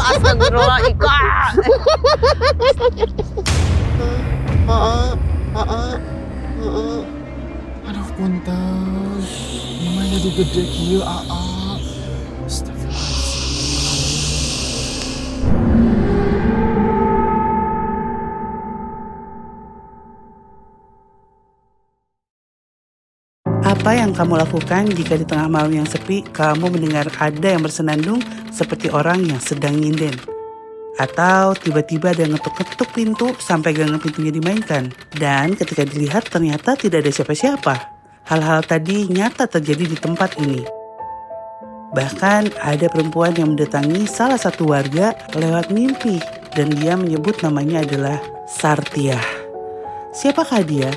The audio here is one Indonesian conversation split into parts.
Astagfirullah, Ika. Aduh punten, namanya jadi gede kieu Aa. Apa yang kamu lakukan jika di tengah malam yang sepi, kamu mendengar ada yang bersenandung seperti orang yang sedang nyinden? Atau tiba-tiba ada yang ngetuk-ngetuk pintu sampai ganggang pintunya dimainkan. Dan ketika dilihat ternyata tidak ada siapa-siapa. Hal-hal tadi nyata terjadi di tempat ini. Bahkan ada perempuan yang mendatangi salah satu warga lewat mimpi. Dan dia menyebut namanya adalah Sartiah. Siapakah dia?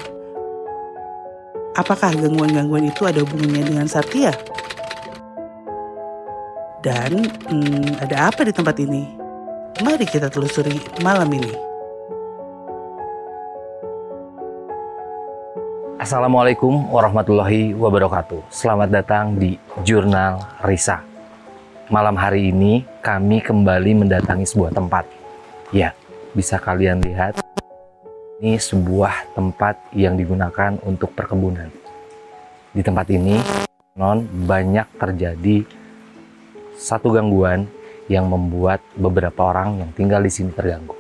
Apakah gangguan-gangguan itu ada hubungannya dengan Sartiah? Dan ada apa di tempat ini? Mari kita telusuri malam ini. Assalamualaikum warahmatullahi wabarakatuh. Selamat datang di Jurnal Risa. Malam hari ini kami kembali mendatangi sebuah tempat. Ya, bisa kalian lihat. Ini sebuah tempat yang digunakan untuk perkebunan. Di tempat ini, banyak terjadi satu gangguan yang membuat beberapa orang yang tinggal di sini terganggu.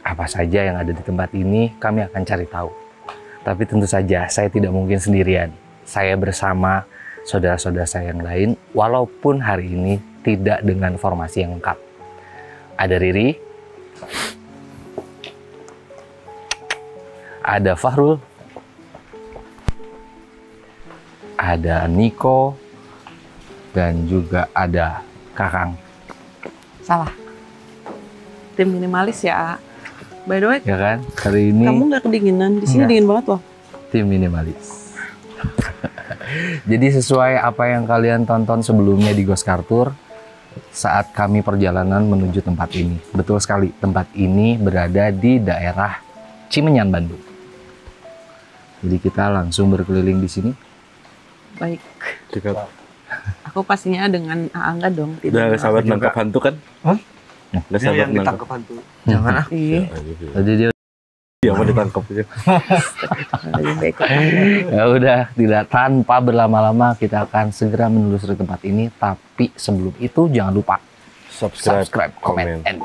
Apa saja yang ada di tempat ini, kami akan cari tahu. Tapi tentu saja, saya tidak mungkin sendirian. Saya bersama saudara-saudara saya yang lain, walaupun hari ini tidak dengan formasi yang lengkap. Ada Riri, ada Fahrul, ada Niko, dan juga ada Kakang. Salah. Tim minimalis ya. By the way, Ya kan? Hari ini kamu nggak kedinginan? Di sini Nggak. dingin banget loh. tim minimalis. Jadi sesuai apa yang kalian tonton sebelumnya di Ghost Kartur saat kami perjalanan menuju tempat ini. Betul sekali, tempat ini berada di daerah Cimenyan, Bandung. Jadi kita langsung berkeliling di sini. Baik. Dekat. Aku pastinya dengan Angga dong. Udah sabar nangkap hantu kan? Hah? Udah Dia sabar yang nangkap. ditangkap hantu. Jangan ah. Ih, Tadi dia Iya mau ditangkap aja. lebih baik. ya udah, tidak tanpa berlama-lama kita akan segera menelusuri tempat ini. Tapi sebelum itu jangan lupa subscribe, comment, and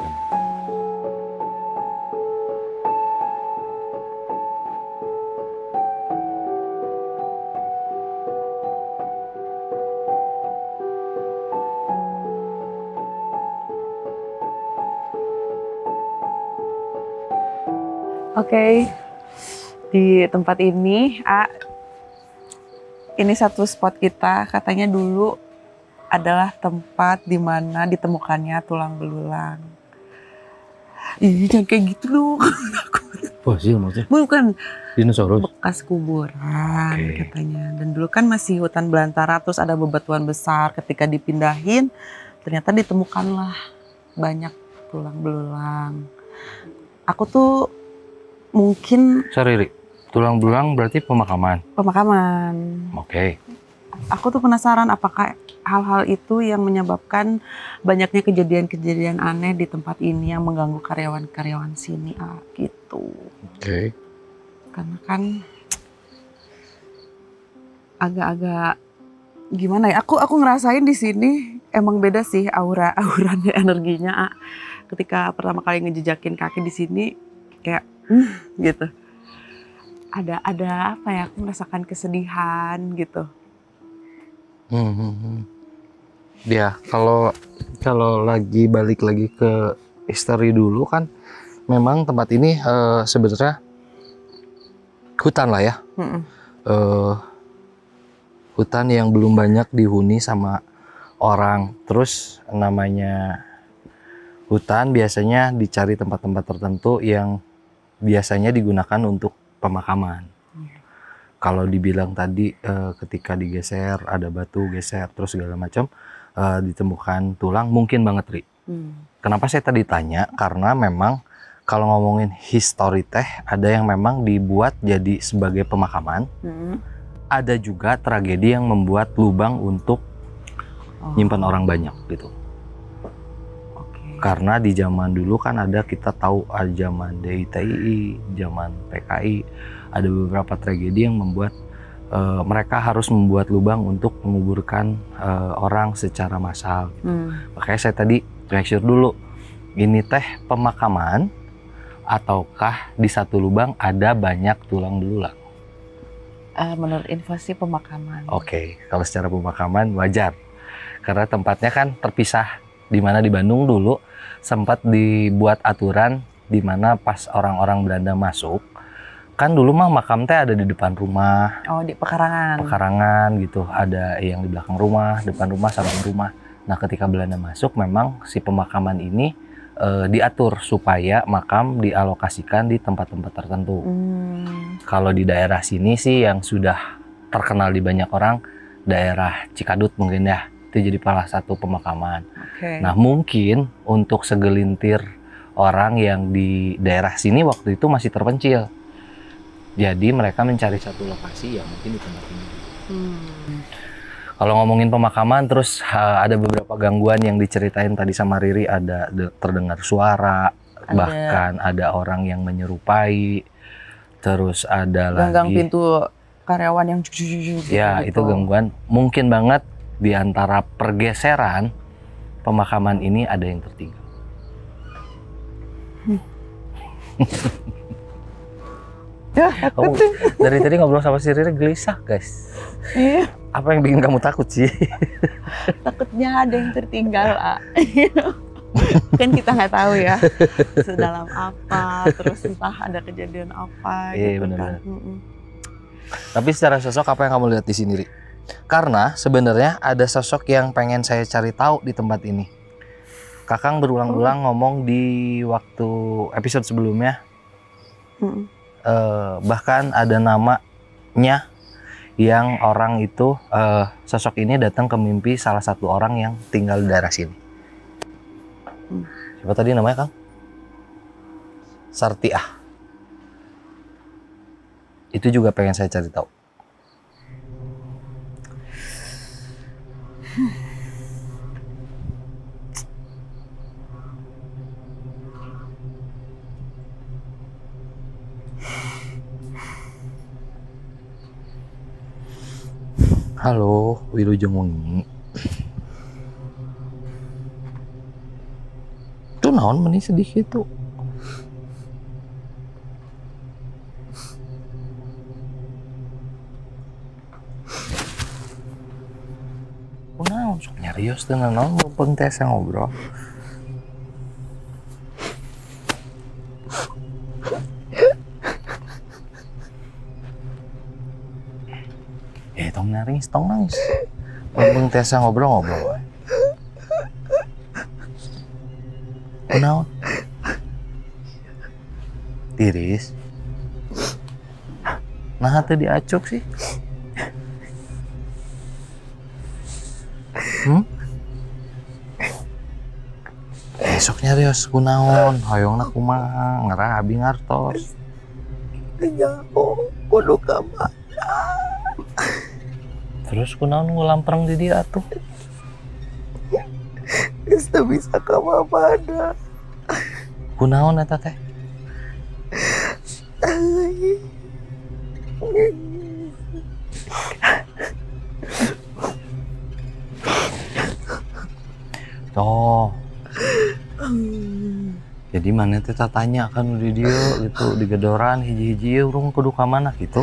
Oke, di tempat ini, ini satu spot kita. Katanya dulu adalah tempat di mana ditemukannya tulang belulang. Ih, jangan kayak gitu dong. fosil maksudnya Bukan, dinosaurus. bekas kuburan Oke. katanya. Dan dulu kan masih hutan belantara, terus ada bebatuan besar. Ketika dipindahin, ternyata ditemukanlah banyak tulang belulang. Aku tuh mungkin Sorry, Ri. Tulang belulang berarti pemakaman. pemakaman. Oke. Aku tuh penasaran apakah hal-hal itu yang menyebabkan banyaknya kejadian-kejadian aneh di tempat ini yang mengganggu karyawan-karyawan sini, gitu. Oke. Karena kan agak-agak gimana ya? Aku ngerasain di sini emang beda sih auranya, energinya. Ketika pertama kali ngejejakin kaki di sini kayak gitu. Ada apa ya? Aku merasakan kesedihan gitu. Ya, kalau lagi balik lagi ke history dulu kan, memang tempat ini sebenarnya hutan lah ya. Hutan yang belum banyak dihuni sama orang. Terus namanya hutan biasanya dicari tempat-tempat tertentu yang biasanya digunakan untuk pemakaman. Kalau dibilang tadi ketika digeser ada batu geser terus segala macam ditemukan tulang, mungkin banget Ri. Kenapa saya tadi tanya? Karena memang kalau ngomongin history teh ada yang memang dibuat jadi sebagai pemakaman. Ada juga tragedi yang membuat lubang untuk nyimpan orang banyak gitu. Karena di zaman dulu kan ada, kita tahu zaman DITI, zaman PKI, ada beberapa tragedi yang membuat mereka harus membuat lubang untuk menguburkan orang secara massal. Makanya saya tadi make sure dulu, ini teh pemakaman ataukah di satu lubang ada banyak tulang belulang? Menurut info sih pemakaman. Oke, kalau secara pemakaman wajar. Karena tempatnya kan terpisah, di mana di Bandung dulu sempat dibuat aturan di mana pas orang-orang Belanda masuk, kan dulu mah makam teh ada di depan rumah. Oh, di pekarangan. Pekarangan gitu, ada yang di belakang rumah, depan rumah, samping rumah. Nah, ketika Belanda masuk, memang si pemakaman ini diatur supaya makam dialokasikan di tempat-tempat tertentu. Kalau di daerah sini sih yang sudah terkenal di banyak orang, daerah Cikadut mungkin ya, itu jadi salah satu pemakaman. Nah, mungkin untuk segelintir orang yang di daerah sini waktu itu masih terpencil. Jadi mereka mencari satu lokasi yang mungkin di tempat ini. Kalau ngomongin pemakaman, terus ada beberapa gangguan yang diceritain tadi sama Riri, ada terdengar suara, bahkan ada orang yang menyerupai, terus ada ganggang lagi pintu karyawan yang gitu. Ya, itu gangguan. Mungkin banget di antara pergeseran pemakaman ini ada yang tertinggal. Ya, Kamu dari tadi ngobrol sama si Riri gelisah, guys. Iya. Apa yang bikin kamu takut sih? Takutnya ada yang tertinggal, kan kita nggak tahu ya sedalam apa, terus entah ada kejadian apa gitu kan. Tapi secara sosok apa yang kamu lihat di sini, Ri? Karena sebenarnya ada sosok yang pengen saya cari tahu di tempat ini. Kakang berulang-ulang ngomong di waktu episode sebelumnya, bahkan ada namanya yang orang itu, sosok ini datang ke mimpi salah satu orang yang tinggal di daerah sini. Siapa tadi namanya, Kang? Sartiah. Itu juga pengen saya cari tahu. Halo, Wilujeng Wengi. Itu naon meni sedih gitu? Naon sok nyarios teh naon mumpung teh ngobrol. Tong nangis. Mumpung teh ngobrol-ngobrol wae. Kunaon? Tiris. Nah, teh diacuk sih. Esok nyarios kunaon, hoyongna kumaha, ngerah abi ngartos. Nyaho, kudu ka mana? Terus kunaon ngulampreng di dia atuh? Geus teu bisa ka mana? Kunaon eta teh? Oh. Jadi mana teh tanya kan di dia gitu di gedoran hiji-hiji urung kudu ka mana gitu.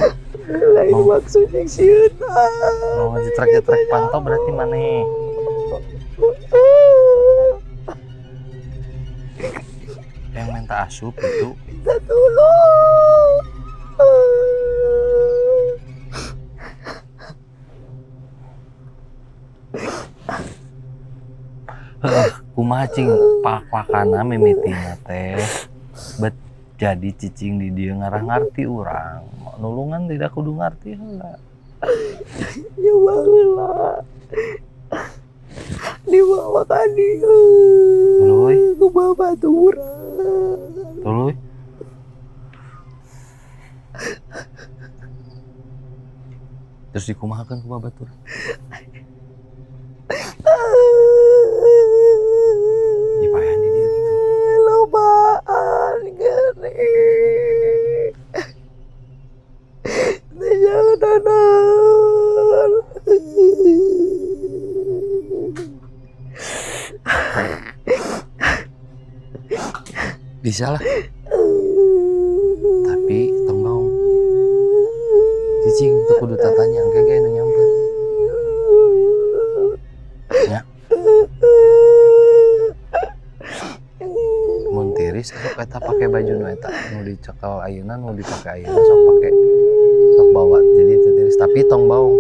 Lain maksudnya sieuna. Mau ngejetrek-jetrek pantau berarti maneh. Yang minta asup itu. Minta tolong. Kumaha cing pak-pakana mimitina teh bet jadi cicing di dia ngarah ngarti urang nulungan tidak kudu ngarti heula Ya baheula. Dibawa ka dieu. Tuluy Ku babaturan. tuluy terus dikumahakeun ku babaturan dipaehan di dia Bisa lah. Tapi tong baung. Cicing tuh kudu tatanya engke ge nu nyamper. Ya. Mun tiris sok eta pake baju nu eta nu dicekal ayeuna nu dipake ayeuna sok bawa jadi itu tiris tapi tong baung.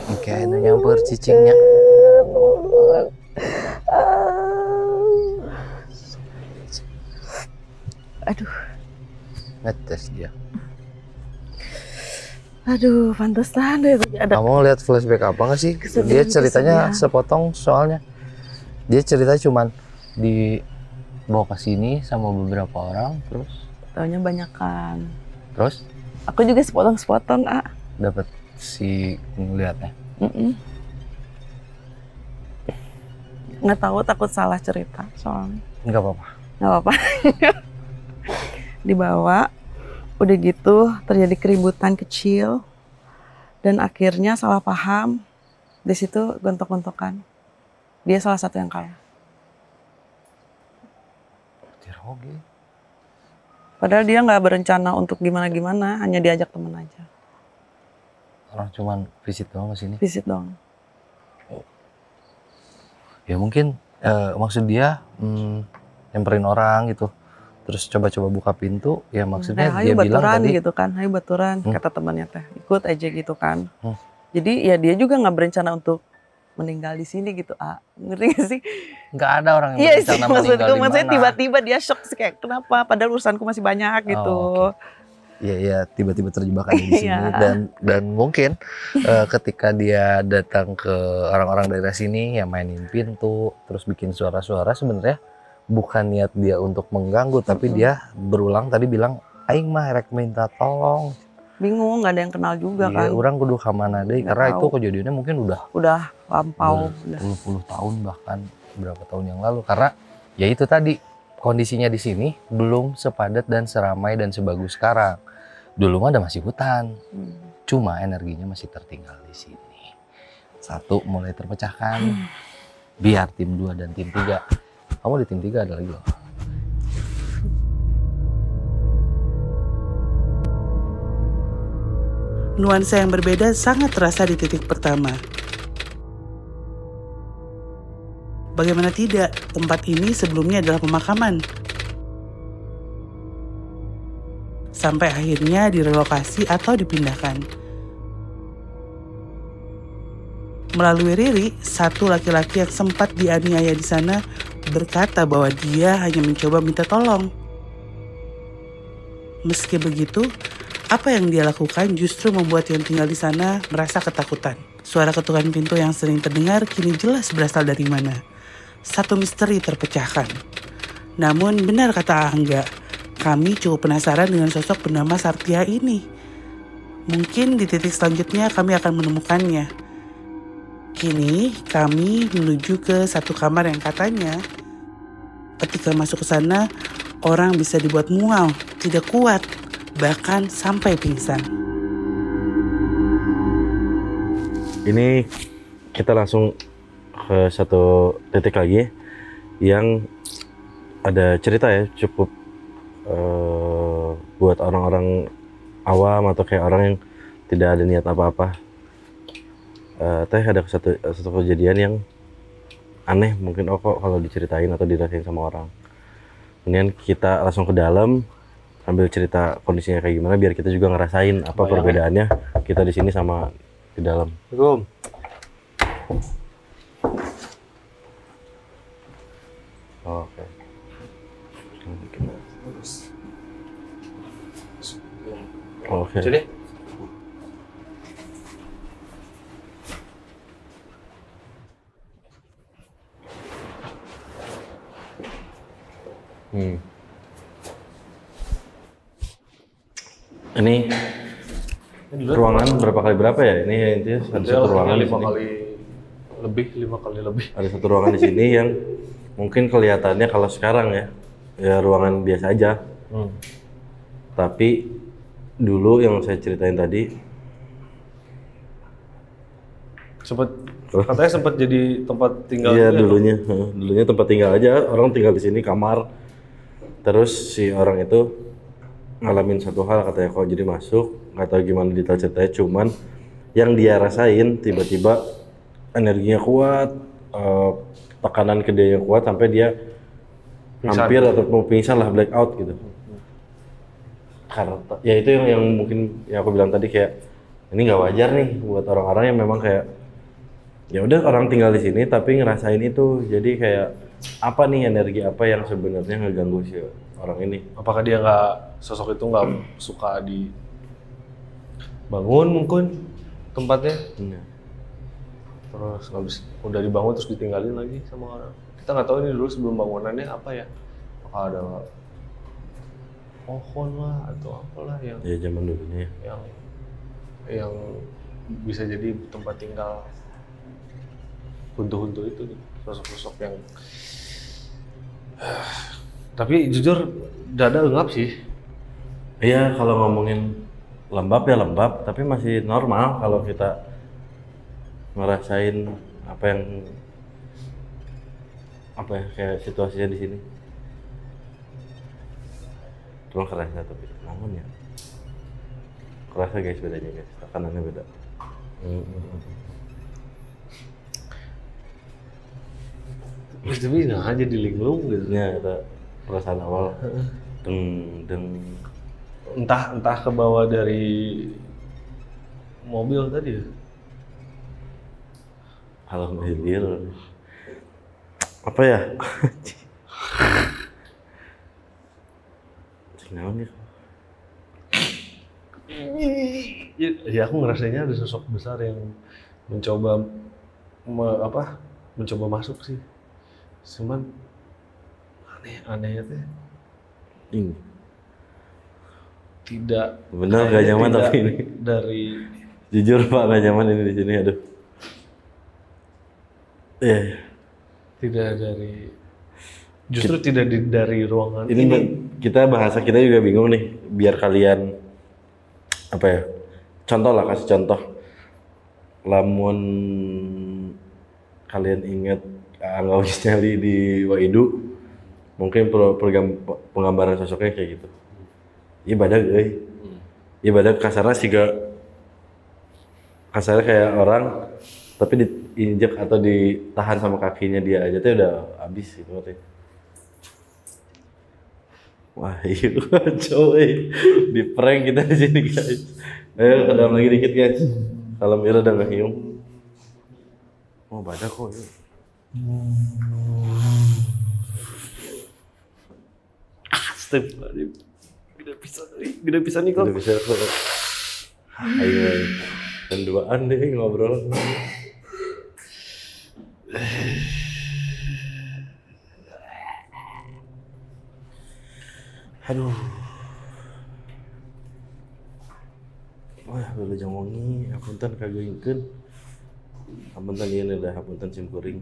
Engke nu nyamper cicingnya. Aduh. Ngetes dia. Aduh, pantesan deh ada. Kamu lihat flashback apa nggak sih? Dia ceritanya sepotong soalnya. Dia cerita cuman dibawa ke sini sama beberapa orang, terus Taunya banyakan. Terus? Aku juga sepotong-sepotong, Dapat si ngeliatnya. Nggak tahu, takut salah cerita soalnya. Nggak apa-apa. Nggak apa-apa. Dibawa, udah gitu terjadi keributan kecil dan akhirnya salah paham. Di situ gontok-gontokan. Dia salah satu yang kalah. Diroge. Padahal dia nggak berencana untuk gimana-gimana, hanya diajak temen aja. Orang cuman visit doang ke sini. Visit doang. Ya mungkin maksud dia nyamperin orang gitu. Terus coba-coba buka pintu, ya maksudnya dia bilang tadi gitu kan, hayu baturan, kata temannya teh, ikut aja gitu kan. Jadi ya dia juga nggak berencana untuk meninggal di sini gitu, ngerti gak sih? nggak ada orang yang Iya sih, berencana meninggal di maksudnya mana. tiba-tiba dia shock sih, kayak kenapa? Padahal urusanku masih banyak gitu. Iya, tiba-tiba terjebak aja di sini dan mungkin ketika dia datang ke orang-orang daerah sini ya mainin pintu, terus bikin suara-suara sebenarnya bukan niat dia untuk mengganggu, tapi dia berulang tadi bilang aing mah rek minta tolong. Bingung, nggak ada yang kenal juga kan. Iya, orang kudu kamana deui karena itu kejadiannya mungkin udah lampau, udah 10 tahun bahkan berapa tahun yang lalu, karena ya itu tadi kondisinya di sini belum sepadat dan seramai dan sebagus sekarang. Dulu mah ada masih hutan. Cuma energinya masih tertinggal di sini. Satu mulai terpecahkan. Biar tim 2 dan tim 3. Kamu di tim 3 ada lagi loh. Nuansa yang berbeda sangat terasa di titik pertama. Bagaimana tidak, tempat ini sebelumnya adalah pemakaman. Sampai akhirnya direlokasi atau dipindahkan. Melalui Riri, satu laki-laki yang sempat dianiaya di sana berkata bahwa dia hanya mencoba minta tolong. Meski begitu, apa yang dia lakukan justru membuat yang tinggal di sana merasa ketakutan. Suara ketukan pintu yang sering terdengar kini jelas berasal dari mana. Satu misteri terpecahkan. Namun benar kata Angga, kami cukup penasaran dengan sosok bernama Sartia ini. Mungkin di titik selanjutnya kami akan menemukannya. Kini kami menuju ke satu kamar yang katanya ketika masuk ke sana orang bisa dibuat mual, tidak kuat, bahkan sampai pingsan. Ini kita langsung ke satu titik lagi yang ada cerita ya, cukup buat orang-orang awam atau kayak orang yang tidak ada niat apa-apa. Teh ada satu kejadian yang aneh mungkin kok kalau diceritain atau dirasain sama orang. Kemudian kita langsung ke dalam sambil cerita kondisinya kayak gimana biar kita juga ngerasain apa perbedaannya kita di sini sama di dalam. Assalamualaikum. Oke. Oke. Jadi ini ruangan berapa kali berapa ya? Ini intinya ada satu ruangan di sini. 5 kali lebih. Ada satu ruangan di sini yang mungkin kelihatannya kalau sekarang ya ruangan biasa aja. Tapi dulu yang saya ceritain tadi Katanya sempat jadi tempat tinggal. Iya juga ya? dulunya tempat tinggal aja, orang tinggal di sini kamar. Terus si orang itu ngalamin satu hal katanya kok jadi masuk, nggak tahu gimana detail ceritanya, cuman yang dia rasain tiba-tiba energinya kuat, tekanan ke dia yang kuat sampai dia Pingsan. hampir atau mau pingsan lah, blackout gitu. Karena ya itu yang mungkin yang aku bilang tadi, kayak ini nggak wajar nih buat orang-orang yang memang kayak ya udah orang tinggal di sini tapi ngerasain itu. Jadi kayak apa nih energi apa yang sebenarnya ngeganggu si orang ini? Apakah dia sosok itu nggak suka dibangun mungkin tempatnya? Iya. Terus udah dibangun terus ditinggalin lagi sama orang. Kita nggak tahu ini dulu sebelum bangunannya apa ya. Apakah ada pohon lah atau apalah yang Ya zaman dulunya. yang bisa jadi tempat tinggal hantu-hantu itu, sosok-sosok yang tapi jujur dada engap sih. Iya, kalau ngomongin lembab ya lembab, tapi masih normal kalau kita ngerasain apa ya kayak situasinya di sini. Cuma kerasa tapi namun ya kerasa guys, bedanya guys, tekanannya beda. Tapi nah aja di linglung gitu. Ya itu perasaan awal. Deng Entah ke bawah dari mobil tadi ya. alhamdulillah. Apa ya? Cik naon ya? Ya aku ngerasanya ada sosok besar yang mencoba mencoba masuk sih. Cuman anehnya teh Ini tidak benar gak kayaknya nyaman tidak tapi ini. dari Jujur Pak, gak nyaman ini di sini, aduh. Iya. tidak dari justru tidak dari ruangan Ini kita bahasa kita juga bingung nih, biar kalian apa ya? Contoh lah, kasih contoh. Lamun kalian ingat Angga Wisnali di Waidu, mungkin program penggambaran sosoknya kayak gitu. Ibadah ibadah kasarnya sih gak kasarnya kayak orang tapi diinjek atau ditahan sama kakinya dia aja tuh udah habis gitu katanya. Wah iya coy, di prank kita di sini guys. Ayo kedam lagi dikit guys. Kalau Mira udah nggak hiung. Oh badak kok yuk. Astagfirullahaladzim. Gede bisa nih kok. Udah bisa kok. Ayo, dan duaan deh ngobrol. Aduh. Wah, udah jam wengi, hapunten kagak ingkeun. Hapunten ieu dah hapunten sim kuring.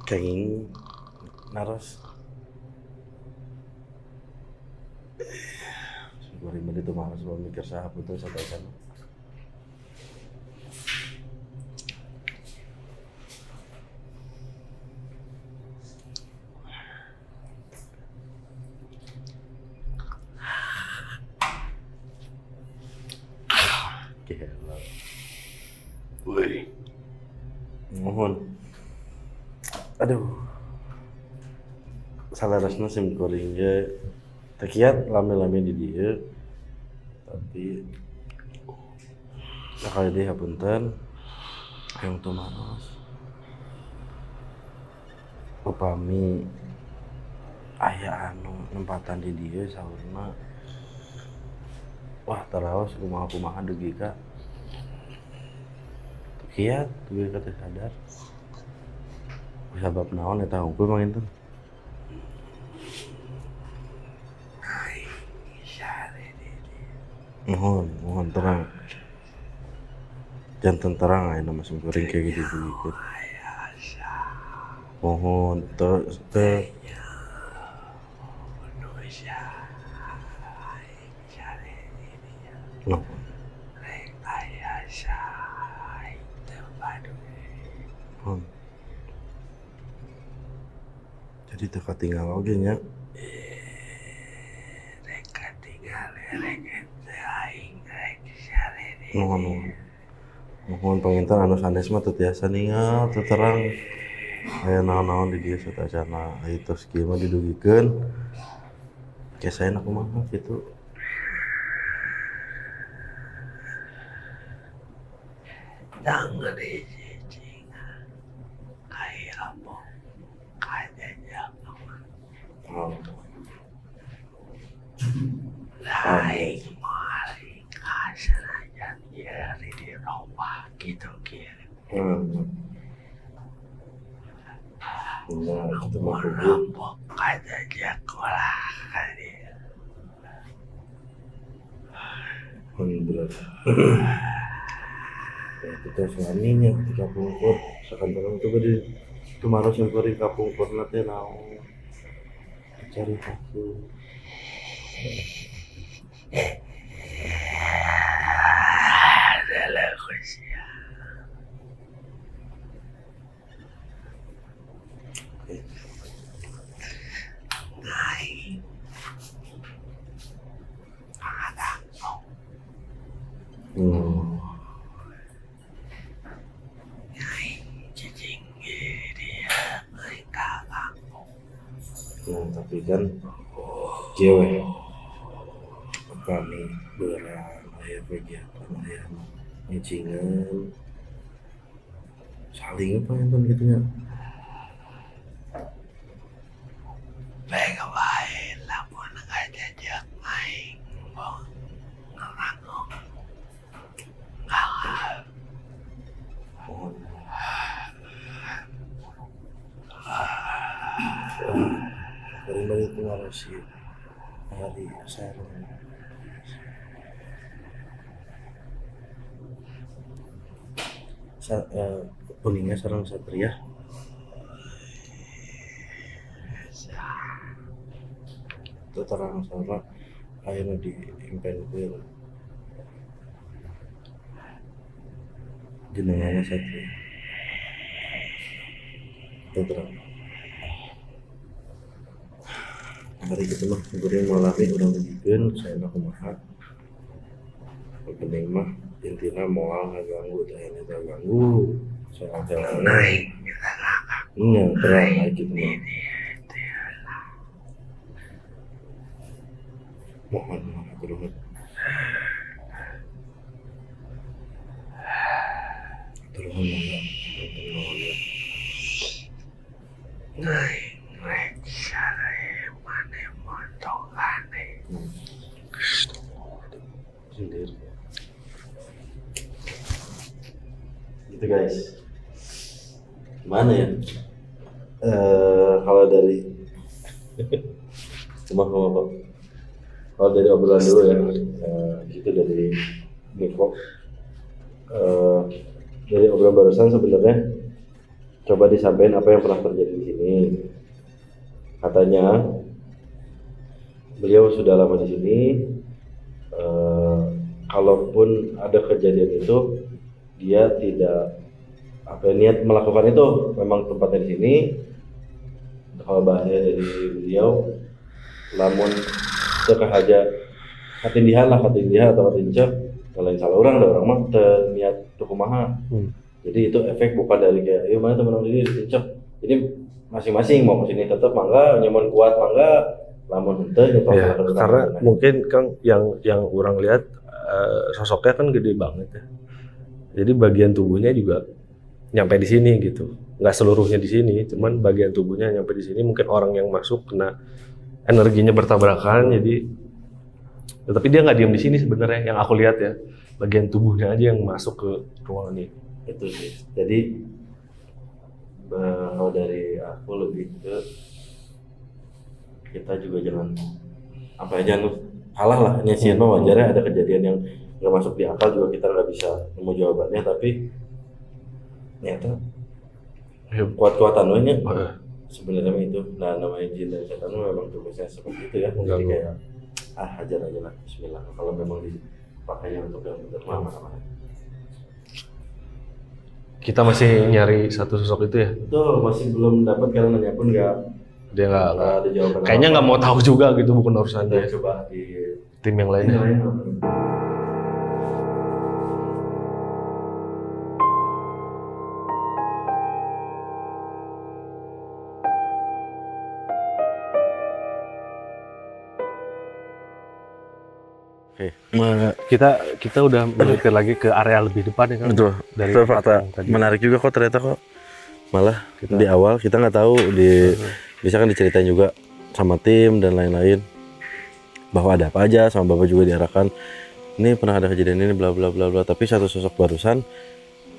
Kenging naros. Goreng menit itu mah sebelum mikir sahab itu sataikan. Gila. Woi. Mohon. Aduh. Salarasna sim kuring ge teu kiat lame-lame di dieu. Tapi sakali deui hapunten. Hayang tumaros. Upami aya anu nempatan di dieu saurna. Wah, taraos kumaha-kumaha dugi ka. Teu kiat, dugi ka teu sadar. Sabab naon eta hungkul mah enten. Mohon tenang. jantan terang aja nama sempurna kayak gitu gitu. Mohon no. Jadi teka tinggal oge nya. Mohon pengintar anu sanes mah teu tiasa ningal teu terang. Aya naon-naon di dieu satacana itu kieu mah didugikeun. Kesaeuna kumaha kitu. Jangan izin kayak apa kayaknya lain maling kasar aja ya di rumah gitu gitu. Nah, itu mah kudu Kayaknya kolah kali. berat. Ya, kita suaminya di kapungkur sekarang coba di kemarin sempur di kapungkur nanti naon cari aku adalah usia naik nah tapi kan cewek apa nih beran ayah kegiatan ayah nyicingan saling apa yang gitu nya baik baik lamun ngajak main mau ngelangung dari itu ngaruh si hari sarung kuningnya sarung satria itu terang sama akhirnya di impen kuil jenengannya satria itu terang hari itu mah kemudian malami udah begitu saya nak kumaha penting mah intinya moal ngaganggu tanya ngaganggu saya ada lain terang aja gitu mah mohon turun sendiri gitu guys gimana ya kalau dari cuma apa kalau dari obrolan dulu ya itu dari Niko dari obrolan barusan sebenarnya coba disampaikan apa yang pernah terjadi di sini katanya beliau sudah lama di sini kalaupun ada kejadian itu dia tidak niat melakukan itu memang tempatnya di sini kalau bahasa dari beliau lamun terkahaja katindihan atau katinjak kalau yang salah orang ada orang mah niat tuh kumaha jadi itu efek bukan dari kayak ayo mana teman-teman ini ditinjak jadi masing-masing mau kesini tetap mangga nyaman kuat mangga lamun henteu ya, karena mungkin Kang yang orang lihat sosoknya kan gede banget ya. Jadi bagian tubuhnya juga nyampe di sini gitu. Nggak seluruhnya di sini, cuman bagian tubuhnya nyampe di sini. Mungkin orang yang masuk kena energinya bertabrakan jadi tapi dia nggak diam di sini sebenarnya yang aku lihat ya. Bagian tubuhnya aja yang masuk ke ruangan ini. Itu sih. Jadi kalau dari aku lebih ke kita juga jangan jangan kalah lah nyesian mah wajarnya ada kejadian yang nggak masuk di akal juga kita nggak bisa nemu jawabannya, tapi ternyata kuat-kuatan nya sebenarnya itu. Nah namanya jin dan setan memang tugasnya seperti itu ya, jadi kayak hajar aja lah, bismillah. Kalau memang dipakainya untuk yang benar mana-mana. Kita masih nyari satu sosok itu ya? Betul, masih belum dapat karena nanya pun nggak ada jawaban. Kayaknya nggak mau tahu juga gitu, bukan urusan dia. Coba di tim yang lainnya. Oke. Kita udah melipir lagi ke area lebih depan ya kan? Betul. Dari itu fakta menarik juga kok ternyata kok. Malah di awal kita nggak tahu bisa kan diceritain juga sama tim dan lain-lain bahwa ada apa aja, sama bapak juga diarahkan ini pernah ada kejadian ini bla bla bla bla, tapi satu sosok barusan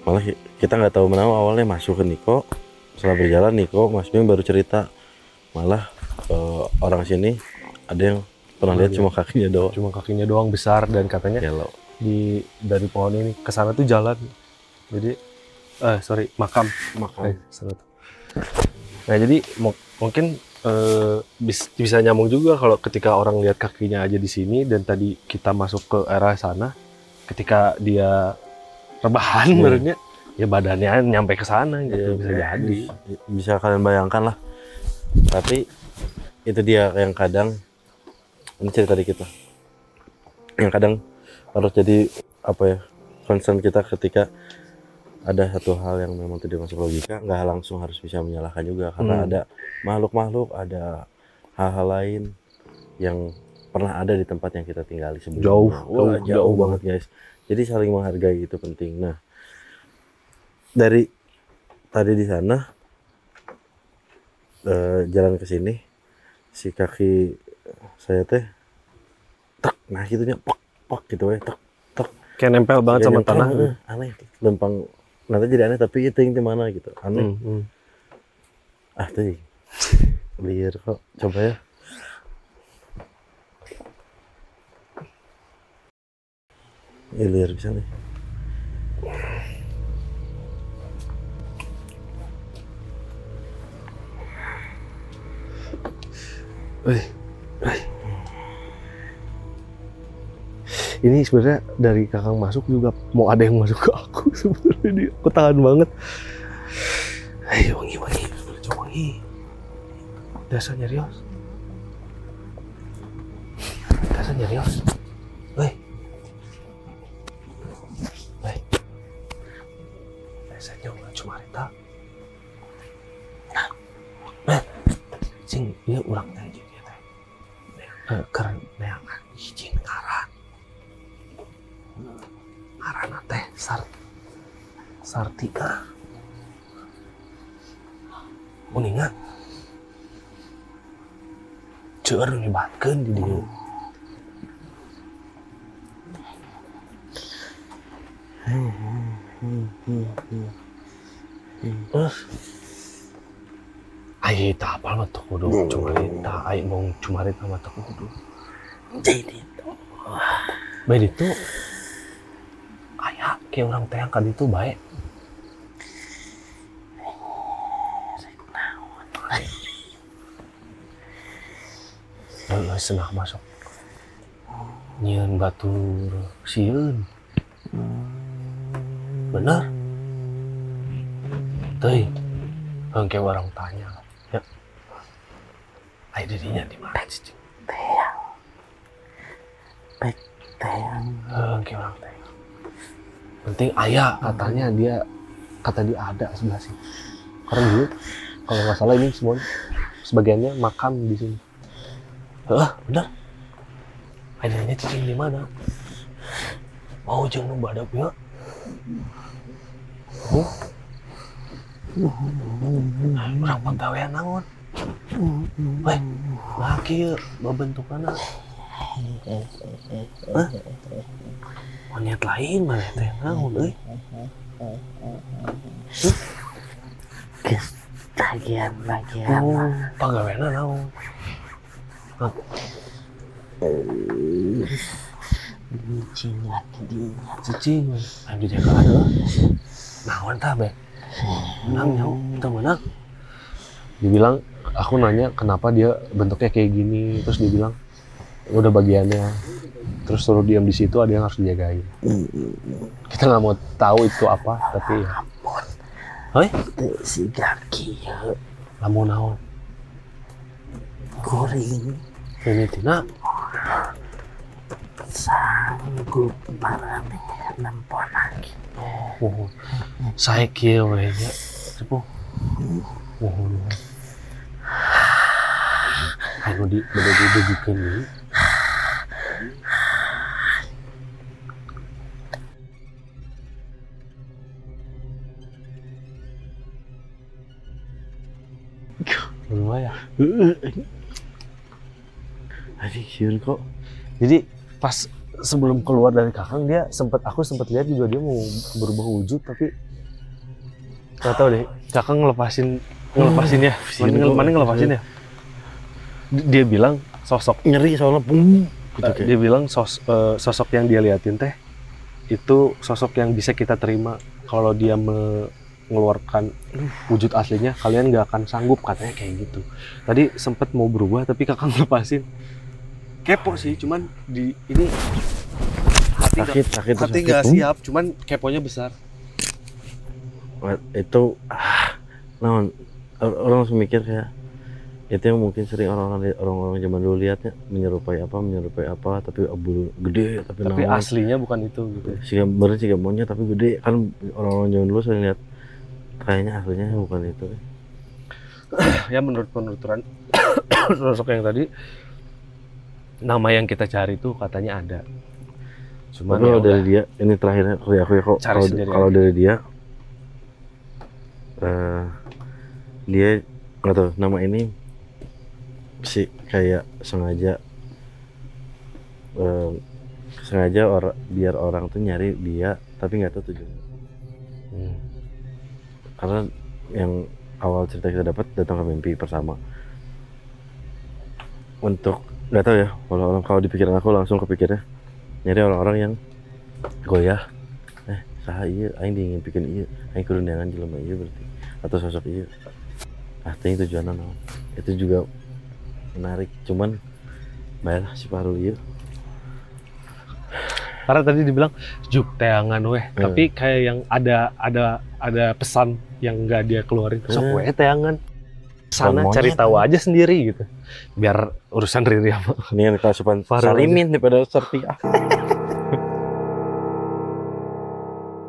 malah kita nggak tahu menahu awalnya masuk ke Niko. Setelah berjalan Niko Mas Bing baru cerita malah orang sini ada yang pernah lihat cuma kakinya doang besar, dan katanya dari pohon ini ke sana tuh jalan. Jadi makam. Nah jadi mungkin bisa nyambung juga kalau ketika orang lihat kakinya aja di sini, dan tadi kita masuk ke area sana ketika dia rebahan barunya ya badannya nyampe ke sana gitu. Bisa jadi, bisa kalian bayangkan lah. Tapi itu dia yang kadang ini cerita dikit lah, yang kadang harus jadi concern kita ketika ada satu hal yang memang tidak masuk logika, nggak langsung harus bisa menyalahkan juga, karena ada makhluk-makhluk, ada hal-hal lain yang pernah ada di tempat yang kita tinggali sebelumnya. Jauh banget guys. Jadi saling menghargai itu penting. Nah dari tadi di sana jalan ke sini si kaki saya nah gitunya pak gitu ya, kayak nempel banget sama tanah. Aneh, lempang nanti jadi aneh, tapi itu yang mana gitu aneh. Tuh liar kok, coba ya. Liar bisa nih. Ini sebenarnya dari Kakang masuk juga mau ada yang masuk ke aku sebenarnya. Aku tahan banget. Ayo wangi, coba wangi. Dasarnya Rios. Woi. Dasarnya cuma Rita. Nah, cing dia urang teh gitu teh. Keren neangan izin ngaran. Arana teh Sartika kuningan ceur ngibatkeun di dieu. Ai tak apal mah teu kudu cumarita, ai mau cumarita mah teu kudu. Jadi itu. Bae ditu aya kayak orang teh angkat itu baik. Senang masuk nyieun batur sieun. Bener teuing engke orang tanya ya ai dirinya di mana sih teang engke orang tanya penting ayah katanya dia ada sebelah sini. Karena dulu kalau nggak salah ini semua sebagiannya makam di sini. Bener. Adanya cicing di mana? Mau jeung nu badap ya? Urang pagawean naon? Weh, nah kieu babentukanna. Monyet lain mana teh naon euy? Bagian Pagaweanna naon? Cicing lagi dia. Cicing, ayo dijaga ada. Nawan tah be. Menang nyawa, kita menang. Dia bilang, aku nanya kenapa dia bentuknya kayak gini, terus dia bilang udah bagiannya. Terus suruh diam di situ, ada yang harus dijagain. Kita nggak mau tahu itu apa, tapi ya. Hoi? Si kaki ya. Lamun naon? Kuring. Ini tina. Sanggup marane nempon lagi. Oh, saya kieu we nya. Sepuh. Mohon. Anu di beda-beda bikin ini. Lumayan. Aduh, siun kok. Jadi pas sebelum keluar dari Kakang aku sempat lihat juga dia mau berubah wujud tapi nggak tahu deh. Kakang ngelepasin ya. Mana ngelepasin ya? Dia bilang sosok Nyeri soalnya pung. Gitu dia bilang sosok yang dia liatin teh itu sosok yang bisa kita terima kalau dia mengeluarkan wujud aslinya kalian nggak akan sanggup katanya kayak gitu. Tadi sempet mau berubah tapi Kakang lepasin. Kepo sih, cuman di ini hati nggak siap, cuman keponya besar. Itu naon orang langsung mikir kayak itu yang mungkin sering orang-orang zaman dulu lihatnya menyerupai apa tapi abu gede tapi naon. Aslinya bukan itu gitu. Sih maunya tapi gede kan orang-orang zaman dulu sering lihat kayaknya aslinya bukan itu. Ya menurut penuturan sosok yang tadi nama yang kita cari itu katanya ada. Cuman kalau dari dia ini terakhirnya dari aku ya kok kalau dari dia dia nggak tahu nama ini sih kayak sengaja biar orang tuh nyari dia tapi nggak tahu tujuannya. Karena yang awal cerita kita dapat datang ke mimpi pertama untuk nggak tahu ya kalau di pikiran aku langsung kepikirnya nyari orang-orang yang goyah saha ieu aing diingin ieu aing kudu neangan jelema ieu berarti atau sosok ieu teh tujuanna naon itu juga menarik cuman bayar si paru ieu karena tadi dibilang juk teangan weh tapi kayak yang ada pesan yang nggak dia keluarin sok weh teangan sana cari tahu aja sendiri gitu biar urusan Riri apa ini yang kasupan Salimin daripada Sartia.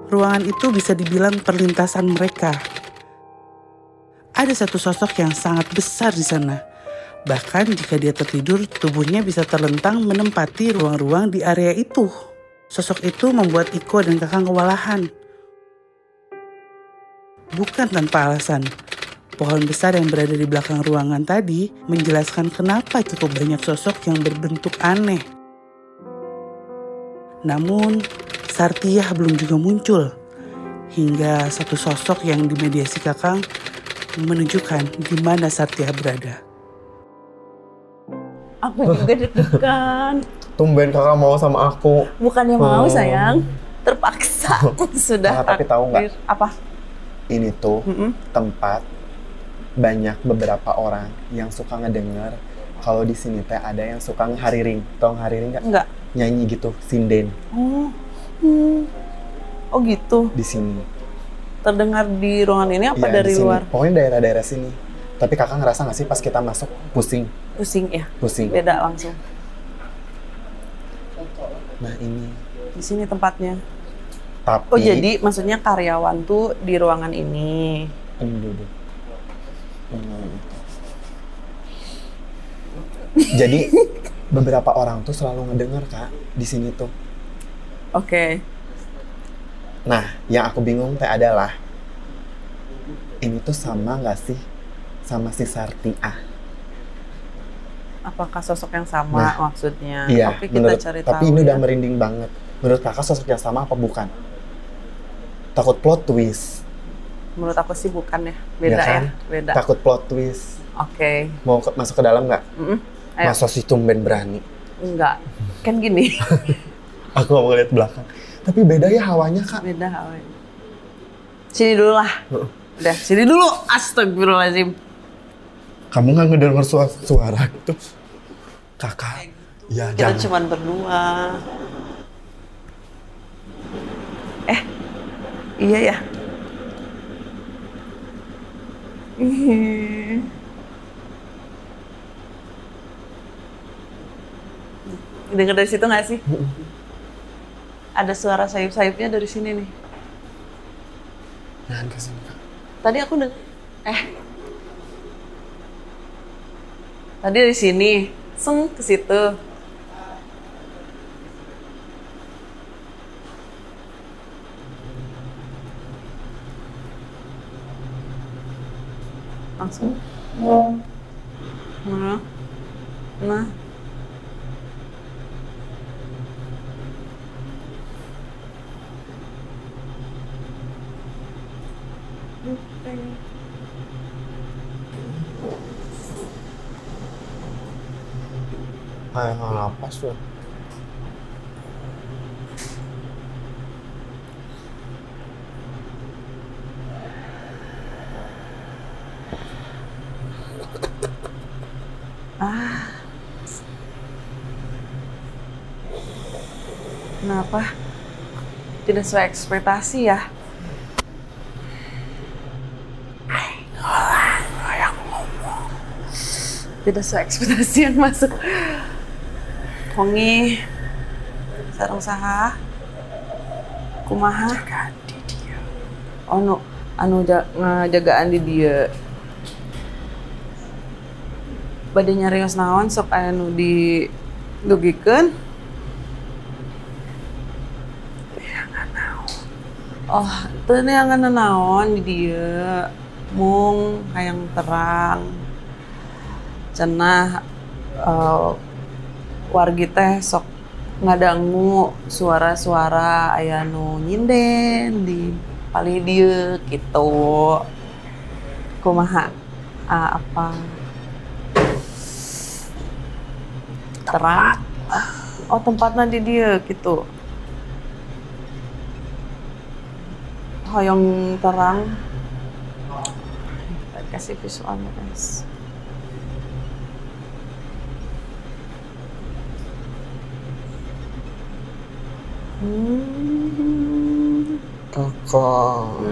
Ruangan itu bisa dibilang perlintasan mereka. Ada satu sosok yang sangat besar di sana. Bahkan jika dia tertidur, tubuhnya bisa terlentang menempati ruang-ruang di area itu. Sosok itu membuat Iko dan Kakang kewalahan. Bukan tanpa alasan. Pohon besar yang berada di belakang ruangan tadi menjelaskan kenapa cukup banyak sosok yang berbentuk aneh. Namun, Sartiah belum juga muncul. Hingga satu sosok yang dimediasi Kakang menunjukkan di mana Sartiah berada. Aku juga deg-degan. Tumben kakak mau sama aku. Bukannya mau sayang, terpaksa. Sudah Tapi tahu nggak? Apa? Ini tuh tempat banyak beberapa orang yang suka ngedenger kalau di sini teh ada yang suka ngehariring. Tahu ngehariring nggak? Enggak. Nyanyi gitu, sinden. Oh gitu. Di sini. Terdengar di ruangan ini apa Ya, dari di sini. luar? Pokoknya daerah-daerah sini. Tapi kakak ngerasa nggak sih pas kita masuk pusing? Pusing ya? Pusing. Beda langsung. Nah ini. Di sini tempatnya. Tapi. Oh jadi maksudnya karyawan tuh di ruangan ini. Duduk. Jadi beberapa orang tuh selalu ngedenger kak di sini tuh. Oke. Nah, yang aku bingung teh adalah ini tuh sama nggak sih sama si Sartiah? Apakah sosok yang sama maksudnya? Iya. Oke, kita cari tahu. Tapi ini ya. udah merinding banget. Menurut kakak sosok yang sama apa bukan? Takut plot twist. Menurut aku sih bukan ya. Beda kan? ya. Beda. Takut plot twist. Oke. Mau masuk ke dalam nggak? Ayo. Masa si tumben berani? Enggak. Kan gini. Aku mau ngeliat belakang. Tapi beda ya hawanya, Kak. Beda awalnya. Sini dulu lah. Udah, sini dulu. Astagfirullahaladzim. Kamu nggak ngedenger suara gitu? Kakak, ya Kita jangan. cuman berdua. Iya ya. Dengar dari situ nggak sih? Ada suara sayup-sayupnya dari sini nih. Jangan kesini, Kak. Tadi aku denger. Tadi dari sini, seng ke situ. Langsung. Nah. Kayak nggak napas tuh. Kenapa? Tidak sesuai ekspektasi ya? Tidak sesuai ekspektasi yang masuk. Hongi, sarang saha, kumaha? Jagaan di dia. Oh, ngajagaan di dia. Bade nyarios naon sok anu didugikeun. Oh, teu neangan naon di dieu. Mung hayang terang. Cenah wargi teh sok ngadangu suara-suara aya nu nyinden di palih dieu kitu. Kumaha? Apa? Terang? Oh, tempatna di dieu kitu. Hoyong terang. Kita kasih visualnya guys. Kakak.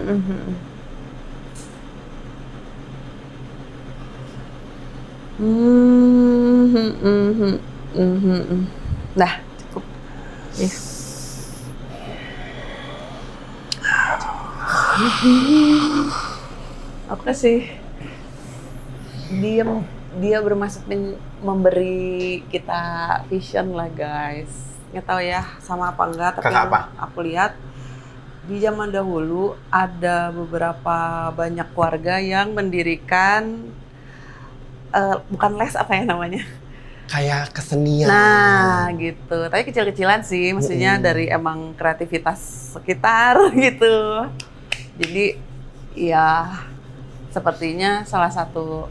Dah, cukup. Apa sih? Dia bermaksud memberi kita vision lah guys. Nggak tahu ya sama apa enggak, tapi Kakak apa? aku lihat di zaman dahulu ada beberapa banyak keluarga yang mendirikan bukan les apa ya namanya? Kayak kesenian. Nah gitu, tapi kecil-kecilan sih, maksudnya dari emang kreativitas sekitar gitu. Jadi ya sepertinya salah satu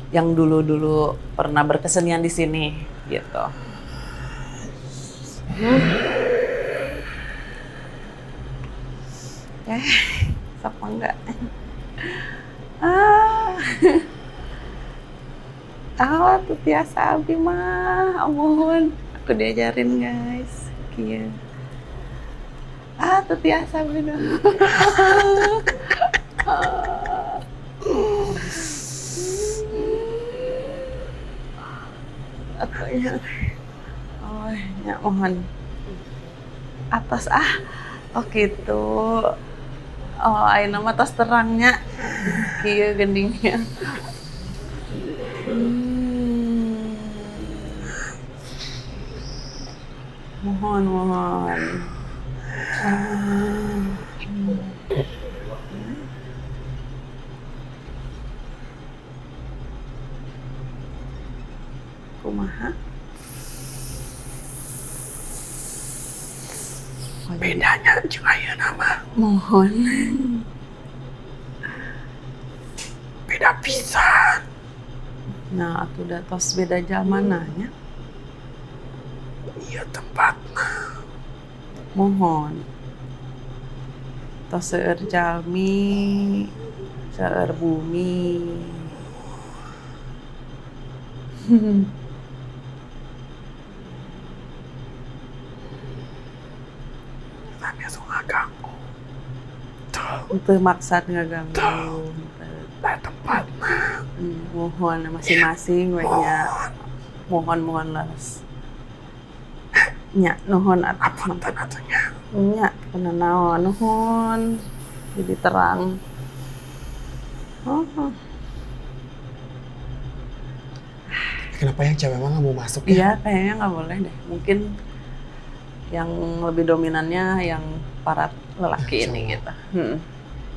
yang dulu-dulu pernah berkesenian di sini gitu. Siapa enggak? Tuh biasa abdi mah, ampun. Aku diajarin guys. Kieu. Tuh biasa bener. Aku ya. Oh, ya mohon. Atas oh gitu. Oh, ayeuna mah tos terangnya. Kieu gendingnya. Mohon. Kumaha? Bedanya jeung ayeuna mah Mohon. beda pisan. Nah, atuh da tos beda zaman nanya. iya tempatna. Mohon. Tos seueur jalmi, seueur bumi. Tapi asuh ngaganggu. Itu maksud ngaganggu. Nah tempatna. Mohon masing-masing we nya. Mohon leres. Nya nuhun Apun tanatunya. nya kana naon nuhun. Jadi terang. Oh. Kenapa yang cewek mah nggak mau masuk ya? Iya, kayaknya nggak boleh deh. Mungkin yang lebih dominannya yang para lelaki ini gitu.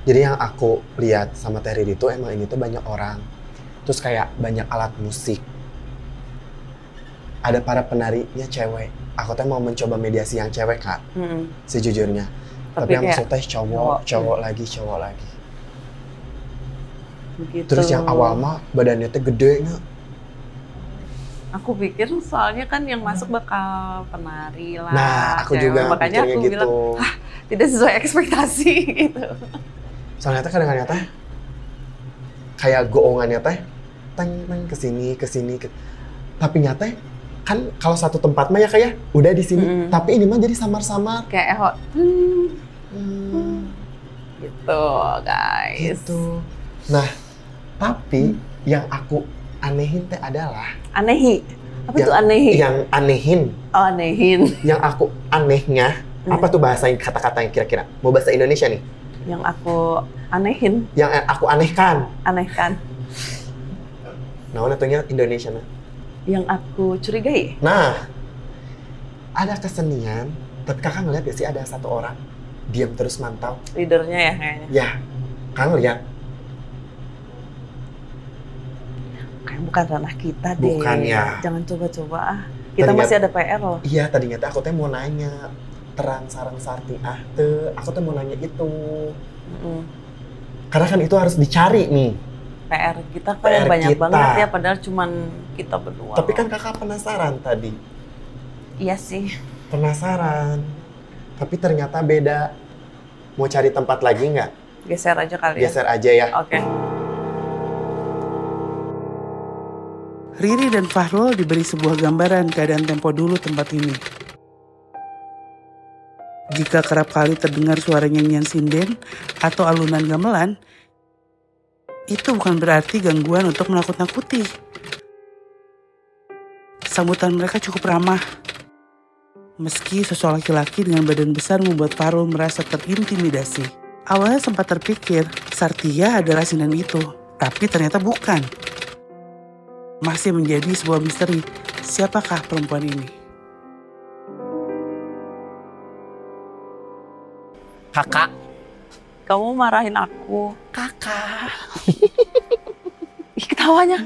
Jadi yang aku lihat sama Terry itu emang ini tuh banyak orang. Terus kayak banyak alat musik. Ada para penarinya cewek. Aku tuh mau mencoba mediasi yang cewek, Kak. Sejujurnya. Tapi yang kayak maksudnya cowok lagi. Begitu. Terus yang awal mah badannya tuh gede nya. Aku pikir soalnya kan yang masuk bakal penari lah. Nah, aku cewek. juga Makanya mikirnya aku gitu. bilang, tidak sesuai ekspektasi gitu. Soalnya teh kadang-kadang teh kayak goongannya teh teng kesini. Tapi nyata kan kalau satu tempat mah ya kayak udah di sini. Tapi ini mah jadi samar-samar. Kayak eho. Gitu, guys. Gitu. Nah, tapi yang aku anehin teh adalah Anehi. Apa itu anehi? Yang anehin. Oh, anehin. Yang aku anehnya, apa tuh bahasa kata-kata yang kira-kira? Mau bahasa Indonesia nih? Yang aku anehin, Yang aku anehkan. anehkan. Nah, natunya Indonesia nah. Yang aku curigai. Nah, ada kesenian, tapi kakak ngeliat ya sih ada satu orang diam terus mantau. Leadernya ya kayaknya. Ya, kakak ngeliat. Kayak bukan ranah kita deh. Bukan ya. Jangan coba-coba ah. Kita Ternyata- masih ada PR loh. Iya, tadinya teh aku teh mau nanya terang sarang sarti aku teh mau nanya itu. Karena kan itu harus dicari nih. PR kita kan PR banyak kita. banget ya, padahal cuman kita berdua. Tapi loh. kan kakak penasaran tadi. Iya sih. Penasaran. Tapi ternyata beda. Mau cari tempat lagi nggak? Geser aja kali ya. Geser aja ya. Oke. Riri dan Fahrul diberi sebuah gambaran keadaan tempo dulu tempat ini. Jika kerap kali terdengar suara nyanyian sinden atau alunan gamelan, itu bukan berarti gangguan untuk menakut-nakuti. Sambutan mereka cukup ramah. Meski sosok laki-laki dengan badan besar membuat Fahrul merasa terintimidasi. Awalnya sempat terpikir Sartia adalah sinden itu, tapi ternyata bukan. Masih menjadi sebuah misteri, siapakah perempuan ini? Kakak. Kamu marahin aku. Kakak. Ih, ketawanya.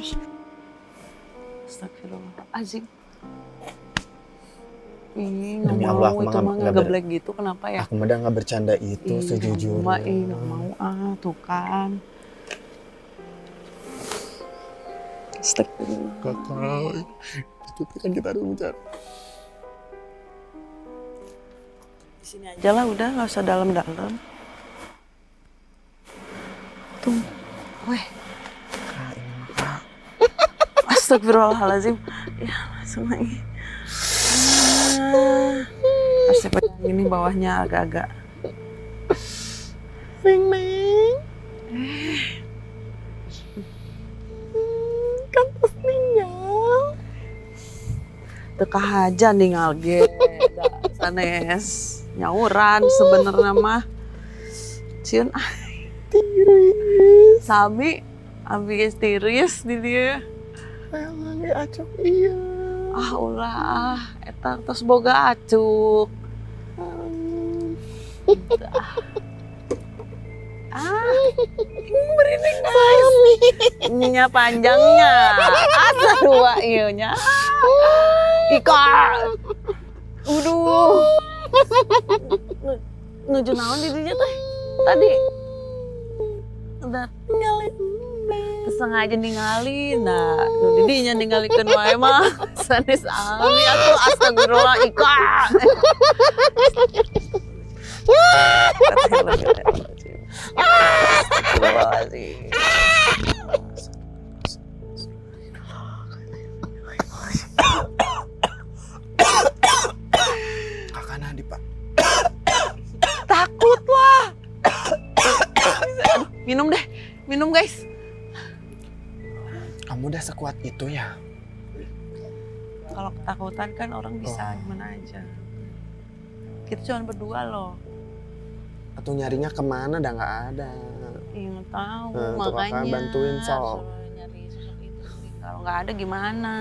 Astagfirullahaladzim. Ih, nggak Demi mau Allah, aku itu mah mah nggak ngegeblek gitu, kenapa ya? Aku udah nggak bercanda itu sejujurnya. Nggak mau ah, tuh kan. Astagfirullah. Kakak, itu kan kita harus bicara. Di sini aja lah, udah nggak usah dalam-dalam. Tuh, weh. Astagfirullahaladzim. Ya, langsung lagi. Pasti pegang ini bawahnya agak-agak. Ring. Kan pas ninggal. Teka aja ninggal ge. Sanes nyauran sebenarnya mah. Cieun Tiris. sami abis tiris di dia. Emang acok iya. Ah ulah, eta tos boga acuk. Merinding guys. Ininya panjangnya. Asa dua ieunya. Ikat. Uduh. Nuju naon di dinya teh? Tadi. Udah tinggalin. sengaja ninggalin. Nah, nu didinya ninggalikeun wae mah. Sanes ami atuh astagfirullah ika. Astagfirullahaladzim. Kakak Nadi, Pak. Takut lah. Minum deh, minum guys. Kamu udah sekuat itu ya? Kalau ketakutan kan orang bisa gimana aja. Kita cuma berdua loh. Atau nyarinya kemana? Udah nggak ada. Iya nggak tahu, Tuh, makanya Kakak bantuin sok. suruh nyari sosok itu. Kalau nggak ada gimana?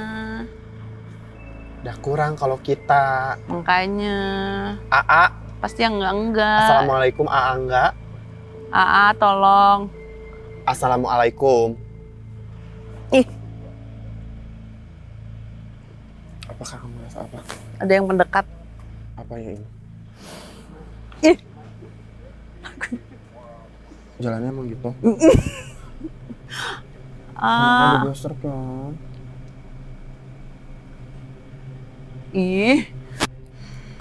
Udah kurang kalau kita. Makanya. AA. Pasti yang enggak. Assalamualaikum AA enggak? AA tolong. Assalamualaikum. Ih. Apakah kamu merasa apa? Ada yang mendekat. Apa ya ini? Ih. Jalannya emang gitu? Ah. Ada gesrek ya. Ih.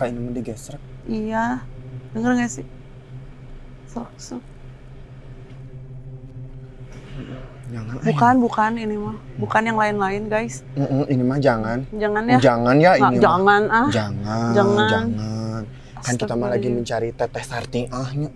Kayak ini digesrek. Iya. Denger gak sih? Sok. Jangan. Bukan ini mah. Bukan yang lain-lain guys. Ini mah jangan. Jangan ya. Jangan ya ini. Jangan ah. Jangan. Kan kita mah lagi mencari teteh sarting ahnya.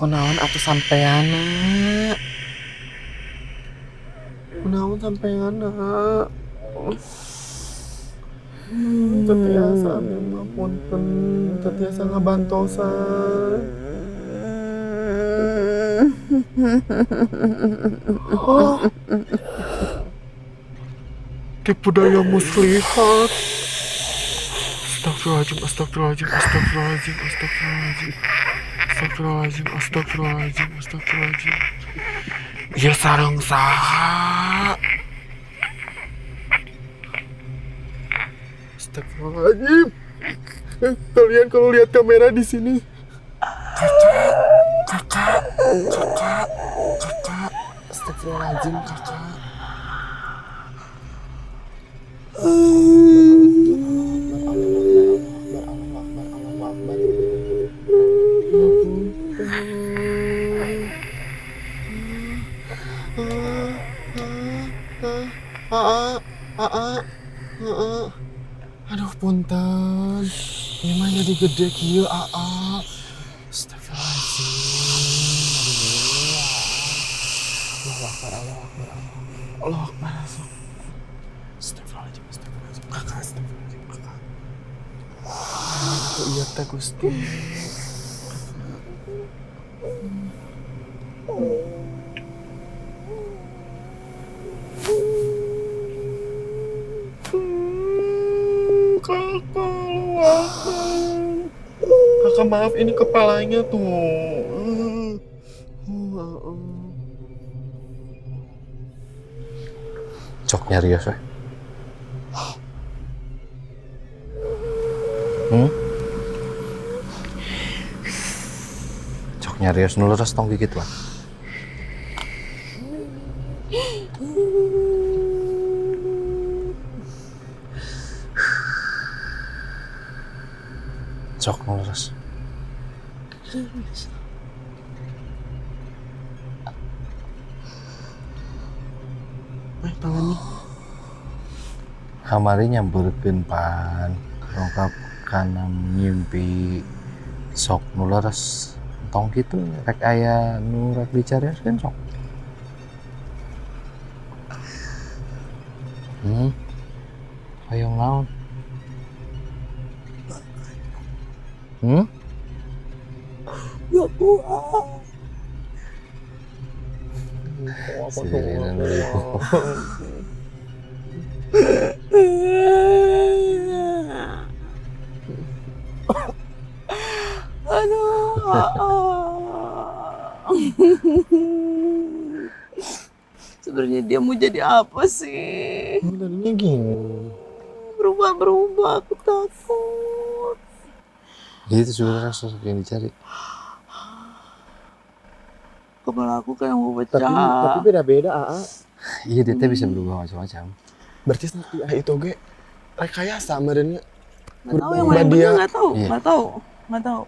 Kunaon atuh sampeana? Kunaon sampeana? Tetiasa memang punten, tetiasa ngabantosan. Tipu daya muslihat. Astagfirullahaladzim, astagfirullahaladzim, astagfirullahaladzim, astagfirullahaladzim. Astagfirullahaladzim. Ya sareng saha. Astagfirullahaladzim. Kalian kalau lihat kamera di sini. Kakak. Astagfirullahaladzim, kakak. Aduh punten, ini mah jadi gede kieu AA. Astagfirullahaladzim. Allah Akbar. Astagfirullahaladzim. Kakak, astagfirullahaladzim. Kakak. Itu iya teh Gusti. Kakak maaf ini kepalanya tuh. Cok nyarios we. Cok nyarios nu leres tong gigit lah. Cok nu leres. Tangannya. Kamari nyamperkeun pan. Rongkap kana ngimpi sok nu leres. Tong kitu rek aya nu rek dicarioskeun sok. Hayong naon? Ya Tuhan. Sirina nu dia mau jadi apa sih? Tadinya gini. Berubah, aku takut. Itu sebenarnya sosok yang dicari. Kepala aku kayak mau Tapi pecah. beda-beda, Aa. Iya, dia bisa berubah macam-macam. Berarti nanti itu ge rekayasa merenya. Nggak tahu yang mana yang bener, nggak tahu, Iya. nggak tahu, nggak tahu.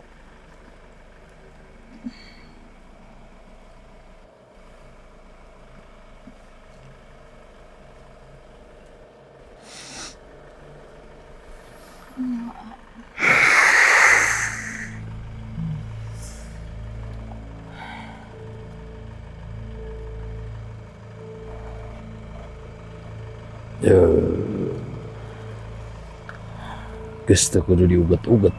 Geus teu kudu diuget-uget.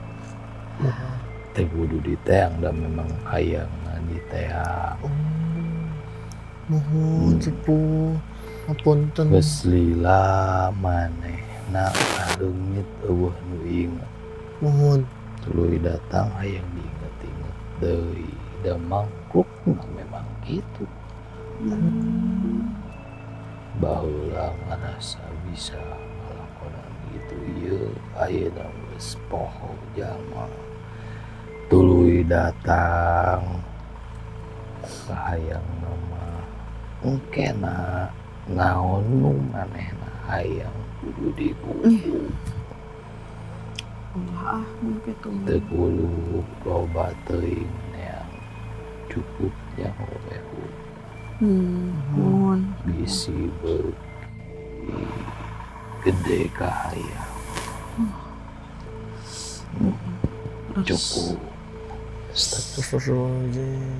Teh kudu diteang dan memang hayang diteang. Nuhun sepuh. Apunten. Geus lila manehna leungit eueuh nu inget. Nuhun. Tuluy datang hayang diinget-inget deui. Da mangklukna memang gitu. Baheula ngarasa bisa ngalakonan gitu ieu ayeuna geus poho jalma. Tuluy datang kahayang nama engkena naon nu manehna hayang kudu dikudu. Ulah mungkin tuh. Teu kudu loba teuing yang cukup yang oleh Mohon. bisi beuki gede kahayang. Cukup. Astagfirullahaladzim.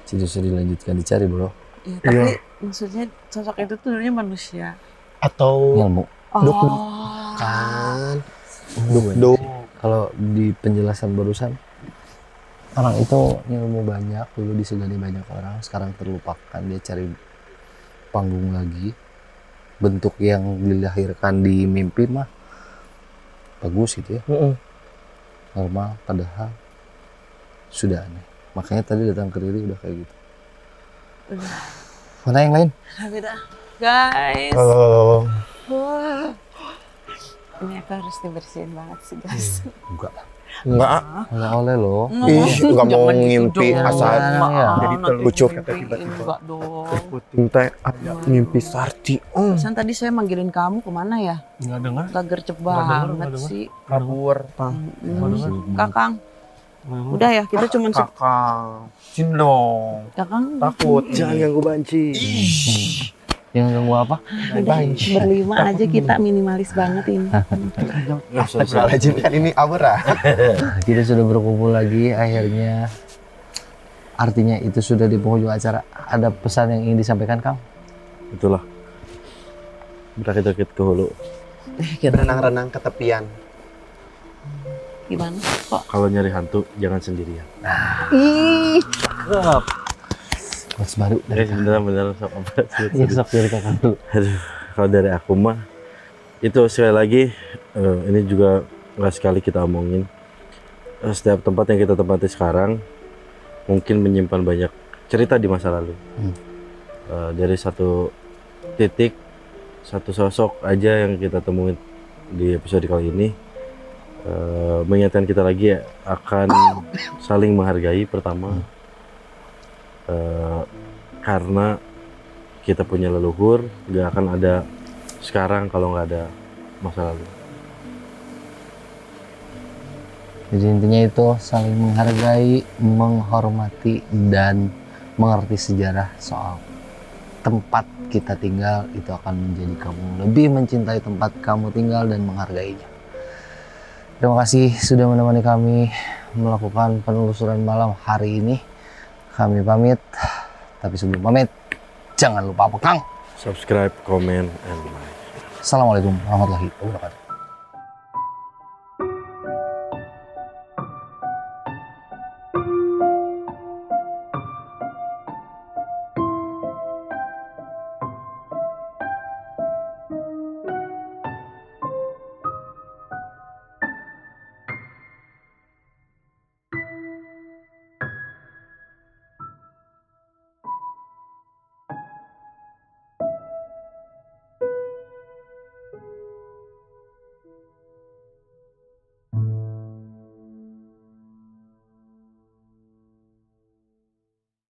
Tidak usah dilanjutkan dicari bro. Ya, tapi maksudnya sosok itu tuh sebenarnya manusia. Atau Ilmu. Duk, Oh. kan. Duk. Kalau di penjelasan barusan orang itu ilmu banyak, dulu disegani banyak orang, sekarang terlupakan, dia cari panggung lagi. Bentuk yang dilahirkan di mimpi mah bagus gitu ya, normal, padahal sudah aneh. Makanya tadi datang ke Riri udah kayak gitu. Mana yang lain? Beda. Guys. Halo. Wah. Ini aku harus dibersihin banget sih guys. Enggak. Enggak. Oleh-oleh loh. Ih, enggak mau Jangan gitu ngimpi dong. asal Maaf, jadi nanti telucup. ngimpiin. Enggak dong. Teh ada mimpi Sarti. Pesan tadi saya manggilin kamu kemana ya? Nggak dengar. Gak gercep Nggak banget dengar. sih. Kabur. Kakang. Udah ya, kita cuma Kakang. Sini dong. Kakang. Takut. Jangan ganggu banci. Yang ganggu apa? Banci. Berlima aja kita minimalis banget ini. Astagfirullahaladzim, kan ini Aura. Kita sudah berkumpul lagi akhirnya. Artinya itu sudah di penghujung acara. Ada pesan yang ingin disampaikan Kang? Itulah. Berakit-rakit ke hulu. Renang-renang ke tepian. Gimana? Kok? Kalau nyari hantu jangan sendirian. Ih. Mas baru dari Beneran sok apa? Iya, sok dari Kakang dulu. Aduh, kalau dari aku mah itu sekali lagi ini juga nggak sekali kita omongin. Setiap tempat yang kita tempati sekarang mungkin menyimpan banyak cerita di masa lalu. Dari satu titik, satu sosok aja yang kita temuin di episode kali ini mengingatkan kita lagi ya, akan saling menghargai pertama. Karena kita punya leluhur, nggak akan ada sekarang kalau nggak ada masa lalu. Jadi intinya itu saling menghargai, menghormati, dan mengerti sejarah soal tempat kita tinggal. Itu akan menjadi kamu lebih mencintai tempat kamu tinggal dan menghargainya. Terima kasih sudah menemani kami melakukan penelusuran malam hari ini. Kami pamit, tapi sebelum pamit, jangan lupa apa Kang? Subscribe, comment, and like. Assalamualaikum warahmatullahi wabarakatuh.